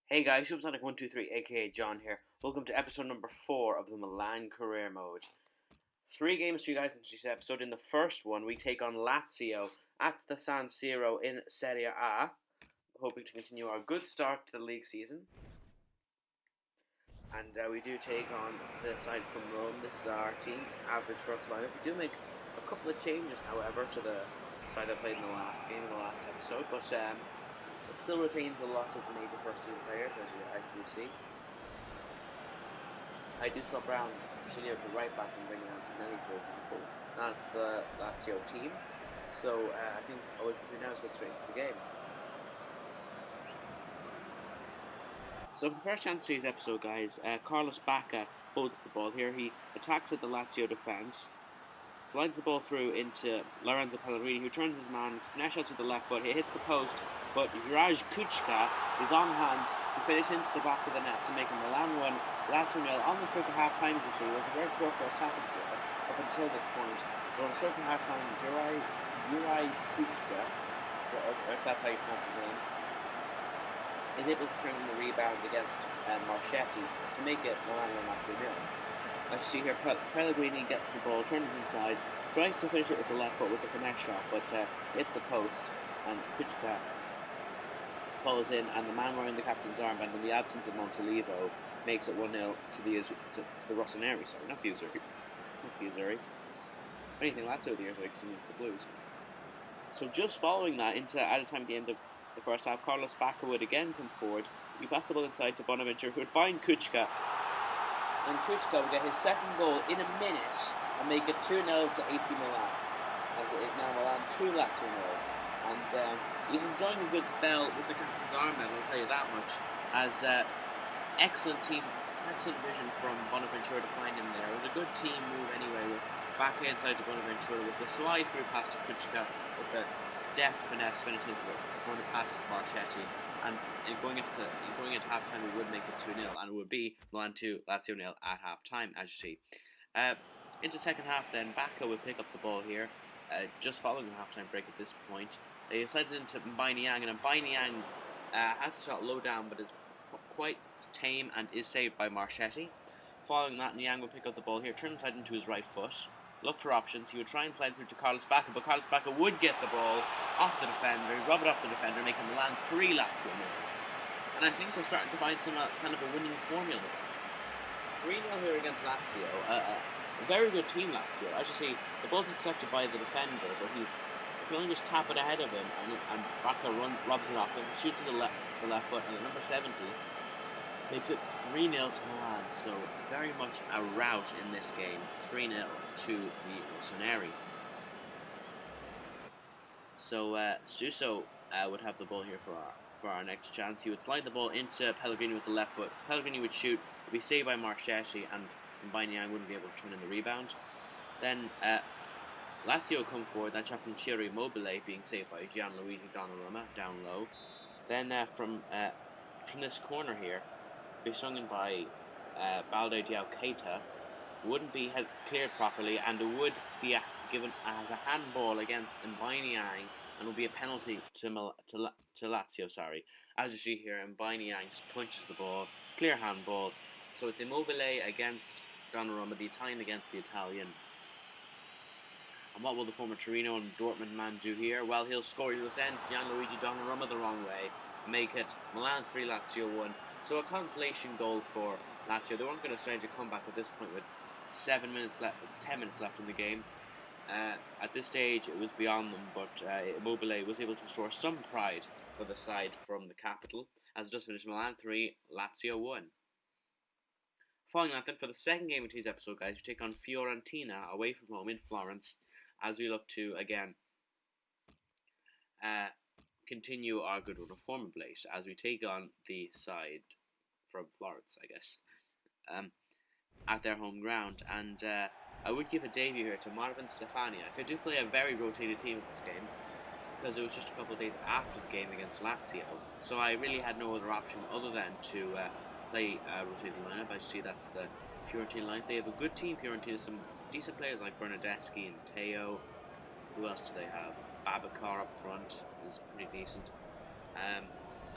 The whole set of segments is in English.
Hey guys, Shubsonic123 aka John here. Welcome to episode number 4 of the Milan Career Mode. 3 games for you guys in this episode. In the first one, we take on Lazio at the San Siro in Serie A, hoping to continue our good start to the league season. And we do take on the side from Rome. This is our team, average first lineup. We do make a couple of changes, however, to the side that played in the last game, in the last episode, but it still retains a lot of the major first team players, as you see. I do swap around Ticinio to right back and bring in Antonelli, for example. That's the Lazio team. So I think all we can do now is get straight into the game. So for the first chance of today's episode, guys, Carlos Bacca holds the ball here. He attacks at the Lazio defence, slides the ball through into Lorenzo Pellegrini, who turns his man, finesse shots with the left foot. He hits the post, but Juraj Kuchka is on hand to finish into the back of the net to make a Milan 1, Lazio 0 on the stroke of half time. As you see, it was a very poor first half up until this point. But on the stroke of half time, Juraj Kuchka, if that's how you pronounce his name, is able to turn in the rebound against Marchetti to make it Milan 1, Lazio 0. As you see here, Pellegrini gets the ball, turns inside, tries to finish it with the left foot with the finesse shot, but hits the post, and Kuchka follows in, and the man wearing the captain's armband in the absence of Montolivo makes it 1-0 to the Rossoneri, sorry, not the Uzzuri. Anything Lazio the year, because he means the Blues. So just following that, into added time at the end of the first half, Carlos Bacca would again come forward. He passed the ball inside to Bonaventure, who would find Kuchka, and Kuchka would get his second goal in a minute and make it 2-0 to AC Milan, as it is now Milan 2, Lazio 0. And he's enjoying a good spell with the captain's armband, I'll tell you that much, as excellent vision from Bonaventura to find him there. It was a good team move anyway, with back inside to Bonaventura with the slide through pass to Kuchka with the deft finesse finishing into it, going to pass Marchetti, and going into half-time we would make it 2-0, and it would be Milan 2, Lazio 0 at half-time, as you see. Into second half then, Bacca would pick up the ball here, just following the half-time break at this point. He slides into Mbai Niang, and Mbai Niang has a shot low down, but is quite tame and is saved by Marchetti. Following that, Niang would pick up the ball here, turn inside into his right foot, look for options. He would try and slide through to Carlos Bacca, but Carlos Bacca would get the ball off the defender, rub it off the defender, making Milan 3, Lazio 0. And I think we're starting to find some kind of a winning formula. 3-0 here against Lazio. A very good team, Lazio. As you see, the ball's intercepted by the defender, but he can only just tap it ahead of him, and Bacca robs it off him, shoots to the left foot, and at number 70 makes it 3-0 to Milan. So very much a rout in this game. 3-0 to the Rossoneri. So Suso would have the ball here for our next chance. He would slide the ball into Pellegrini with the left foot. Pellegrini would shoot, would be saved by Marchetti, and Mbai Niang wouldn't be able to turn in the rebound. Then Lazio would come forward. That shot from Ciro Immobile being saved by Gianluigi Donnarumma down low. Then from this corner here, be sung in by Balde Diao Keita, wouldn't be cleared properly, and it would be given as a handball against Mbai Niang, and will be a penalty to Lazio. Sorry, as you see here, Mbai Niang just punches the ball, clear handball. So it's Immobile against Donnarumma, the Italian against the Italian. And what will the former Torino and Dortmund man do here? Well, he'll score. He'll send Gianluigi Donnarumma the wrong way, make it Milan 3, Lazio 1. So a consolation goal for Lazio. They weren't going to stage a comeback at this point with 10 minutes left in the game. At this stage, it was beyond them, but Immobile was able to restore some pride for the side from the capital, as it just finished Milan 3, Lazio 1. Following that, then, for the second game of today's episode, guys, we take on Fiorentina away from home in Florence, as we look to, again, continue our good run of form of late, as we take on the side from Florence, I guess, at their home ground. And I would give a debut here to Marvin Stefania. They do play a very rotated team in this game, because it was just a couple of days after the game against Lazio, so I really had no other option other than to play a rotated lineup. As you see, that's the Fiorentina lineup. They have a good team, Fiorentina, some decent players like Bernardeschi and Teo. Who else do they have? Babacar up front is pretty decent.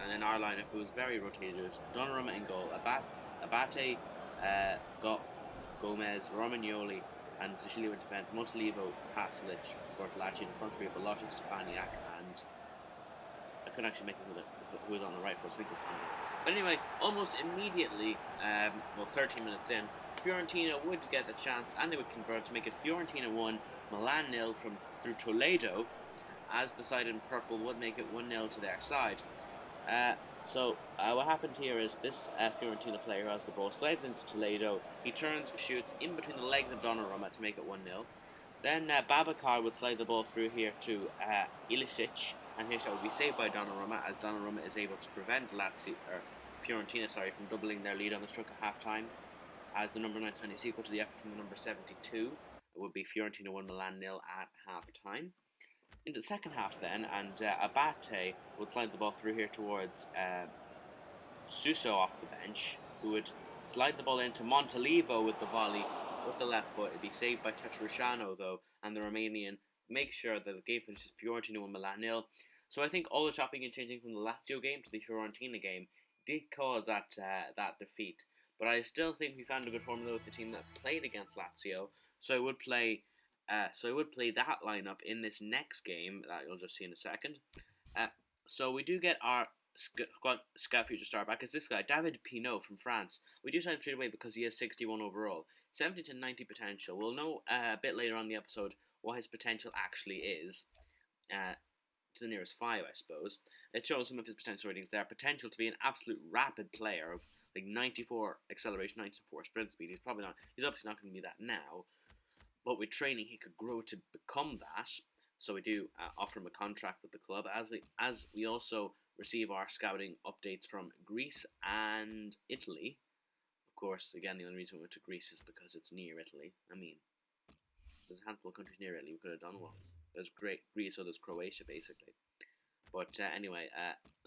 And then our lineup, who was very rotated, was Donnarumma in goal, Abate, Gomez, Romagnoli, and Sicilio in defence, Montalivo, Pasalic, Bortolacci in front three, Belotti, Stefaniak, and I couldn't actually make it who was on the right for us, I think it was Paniak. But anyway, almost immediately, 13 minutes in, Fiorentina would get the chance, and they would convert to make it Fiorentina 1, Milan 0 through Toledo, as the side in purple would make it 1-0 to their side. So what happened here is this Fiorentina player who has the ball slides into Toledo. He turns, shoots in between the legs of Donnarumma to make it 1-0. Then Babacar would slide the ball through here to Ilicic, and his shot would be saved by Donnarumma, as Donnarumma is able to prevent Fiorentina from doubling their lead on the stroke at half-time, as the number 9 is equal to the effort from the number 72. It would be Fiorentina 1, Milan 0 at half-time. Into the second half then, and Abate would slide the ball through here towards Suso off the bench, who would slide the ball into Montalivo with the volley with the left foot. It'd be saved by Tetrusano though, and the Romanian make sure that the game finishes Fiorentina 1, Milan 0. So I think all the chopping and changing from the Lazio game to the Fiorentina game did cause that defeat. But I still think we found a good formula with the team that played against Lazio. So I would play that lineup in this next game that you'll just see in a second. So we do get our scout future star back. It's this guy, David Pinot from France. We do sign him straight away because he has 61 overall, 70 to 90 potential. We'll know a bit later on in the episode what his potential actually is. To the nearest 5, I suppose. It shows some of his potential ratings there. Potential to be an absolute rapid player of like 94 acceleration, 94 sprint speed. He's obviously not going to be that now, but with training he could grow to become that. So we do offer him a contract with the club, as we also receive our scouting updates from Greece and Italy. Of course, again, the only reason we went to Greece is because it's near Italy. I mean, there's a handful of countries near Italy we could have done one. There's Greece, or there's Croatia, basically. But anyway,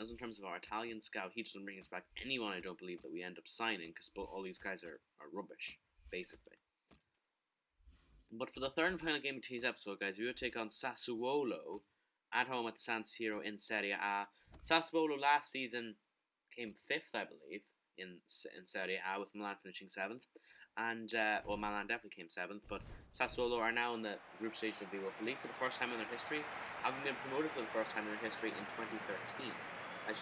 as in terms of our Italian scout, he doesn't bring us back anyone I don't believe that we end up signing, because all these guys are rubbish, basically. But for the third and final game of today's episode, guys, we will take on Sassuolo at home at the San Siro in Serie A. Sassuolo last season came 5th, I believe, in Serie A, with Milan finishing 7th. And, Milan definitely came 7th, but Sassuolo are now in the group stage of the Europa League for the first time in their history, having been promoted for the first time in their history in 2013. As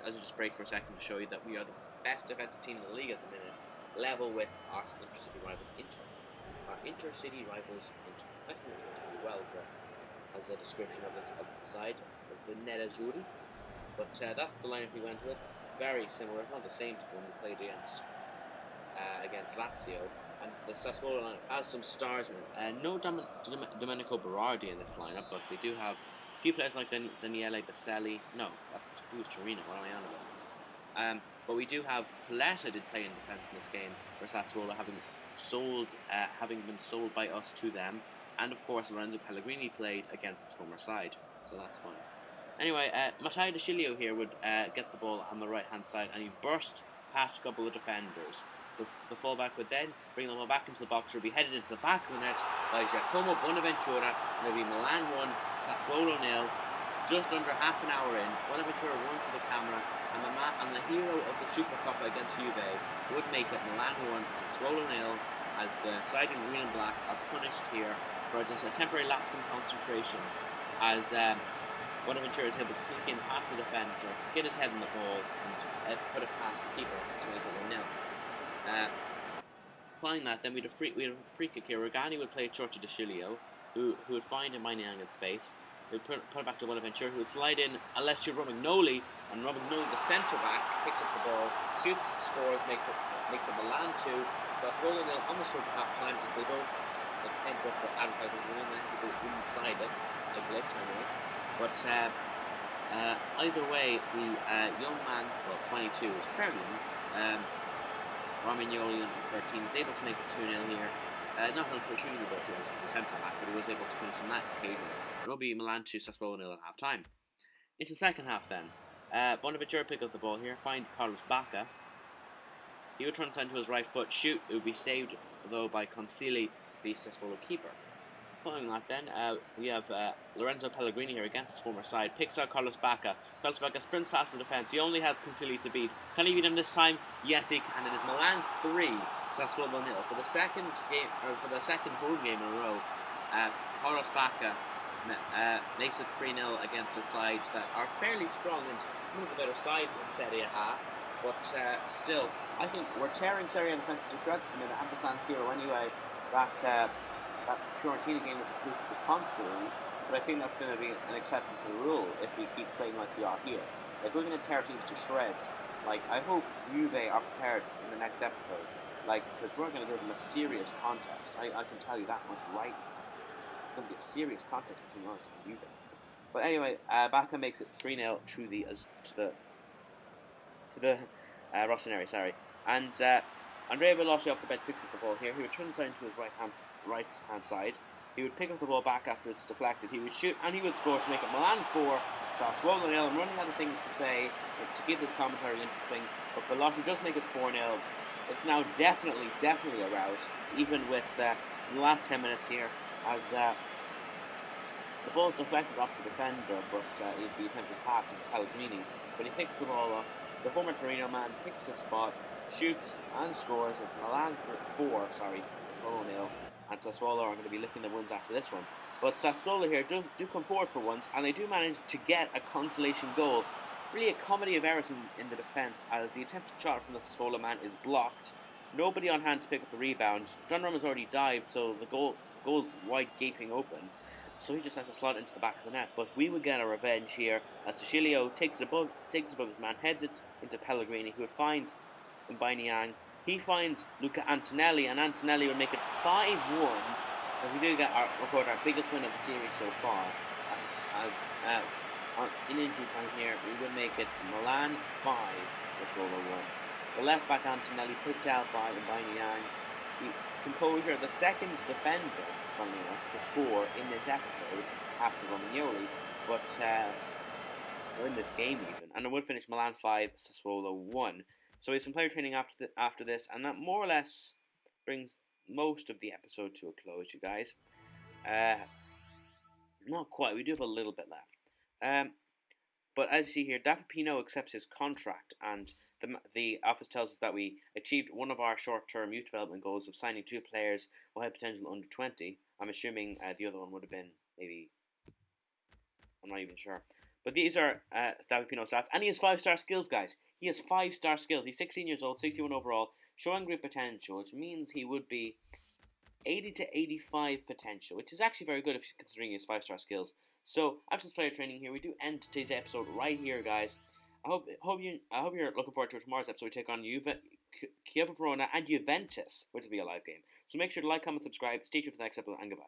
I just break for a second to show you that we are the best defensive team in the league at the minute, level with our intercity rivals Inter. Our intercity rivals Inter. I think we're doing pretty well as a description of the side of the Nerazzurri. But that's the lineup we went with. Very similar, not the same to the one we played against Lazio, and the Sassuolo lineup has some stars in it. No Domenico Berardi in this lineup, but we do have a few players like Daniele Baselli. No, that's who's Torino. What am I on about? But we do have Paletta did play in defence in this game for Sassuolo, having been sold by us to them, and of course Lorenzo Pellegrini played against his former side, so that's fun. Anyway, Matteo De Sciglio here would get the ball on the right hand side, and he'd burst past a couple of defenders. The fullback would then bring the ball back into the box, or be headed into the back of the net by Giacomo Bonaventura, and it'll be Milan 1, Sassuolo 0. Just under half an hour in, Bonaventura runs to the camera, and the hero of the Super Cup against Juve would make it Milan 1, Sassuolo 0, as the side in green and black are punished here for just a temporary lapse in concentration, as Bonaventura is able to sneak in past the defender, get his head on the ball, and put it past the keeper to make it 1-0. Following that, then we had a free kick here. Rugani would play it short to De Sciglio, who would find a mining angled space. He would put it back to Bonaventura, who would slide in Alessio Romagnoli, and Romagnoli, the centre back, picks up the ball, shoots, scores, makes it Milan 2. Sassuolo 0 on the stroke of half time, as they both head up for advertising. One actually go inside it, a glitch, I know. But either way, the young man, 22, is fairly young. Romagnoli, 13, is able to make it 2-0 here. Not unfortunately, but it's a centre back, but he was able to finish on that occasion. It will be Milan 2, Sassuolo 0 at half time. Into the second half then. Bonaventura pick up the ball here, find Carlos Bacca. He would turn inside to his right foot, shoot. It would be saved though by Consili, the Sassuolo keeper. Following that then, we have Lorenzo Pellegrini here against his former side, picks out Carlos Bacca. Carlos Bacca sprints past the defence, he only has Consigli to beat. Can he beat him this time? Yes he can. It is Milan 3, Sassuolo 0. For the second game, or for the second home game in a row, Carlos Bacca makes it 3-0 against a side that are fairly strong and one of the better sides in Serie A. But still, I think we're tearing Serie A defence to shreds at the minute at the San Siro anyway. That Fiorentina game was a proof of the contrary, but I think that's going to be an exception to the rule if we keep playing like we are here. Like, we're going to tear teams to shreds. Like, I hope Juve are prepared in the next episode, like, because we're going to give them a serious contest. I can tell you that much right now. It's going to be a serious contest between us and Juve. But anyway, Bacca makes it 3-0 to the Rossoneri, sorry. And Andrea Veloci off the bench picks up the ball here. He would turn the side into his right hand side. He would pick up the ball back after it's deflected. He would shoot and he would score to make it Milan 4, Sassuolo 0. I'm running out of things to say to keep this commentary interesting, but Veloci does make it 4-0. It's now definitely a rout, even with the last 10 minutes here, as the ball is deflected off the defender, but it'd be attempted pass into Pellegrini. But he picks the ball up. The former Torino man picks a spot, shoots and scores. It's Milan 4, Sassuolo 0. And Sassuolo are going to be licking their wounds after this one. But Sassuolo here do come forward for once, and they do manage to get a consolation goal. Really a comedy of errors in the defence, as the attempted shot from the Sassuolo man is blocked. Nobody on hand to pick up the rebound. Donnarumma's already dived, so the goal's wide gaping open. So he just has to slot into the back of the net. But we would get a revenge here, as Tashilio takes it above his man, heads it into Pellegrini, who would find Mbanyang. He finds Luca Antonelli, and Antonelli would make it 5-1, as we do record our biggest win of the series so far. In injury time here, we would make it Milan 5, Sassuolo 1. The left back Antonelli picked out by Mbanyang. The composure, the second defender, funnily enough, to score in this episode after Romagnoli, but or in this game even, and it would finish Milan 5, Sassuolo 1. So we have some player training after this, and that more or less brings most of the episode to a close, you guys. Not quite, we do have a little bit left. But as you see here, David Pino accepts his contract, and the office tells us that we achieved one of our short-term youth development goals of signing 2 players who had potential under 20. I'm assuming the other one would have been maybe, I'm not even sure. But these are David Pino's stats, and he has 5-star skills, guys. He has 5-star skills. He's 16 years old, 61 overall, showing great potential, which means he would be 80 to 85 potential, which is actually very good if you're considering his 5-star skills. So after this player training here, we do end today's episode right here, guys. I hope you're looking forward to tomorrow's episode. We take on Chievo Verona and Juventus, which will be a live game. So make sure to like, comment, subscribe. Stay tuned for the next episode, and goodbye.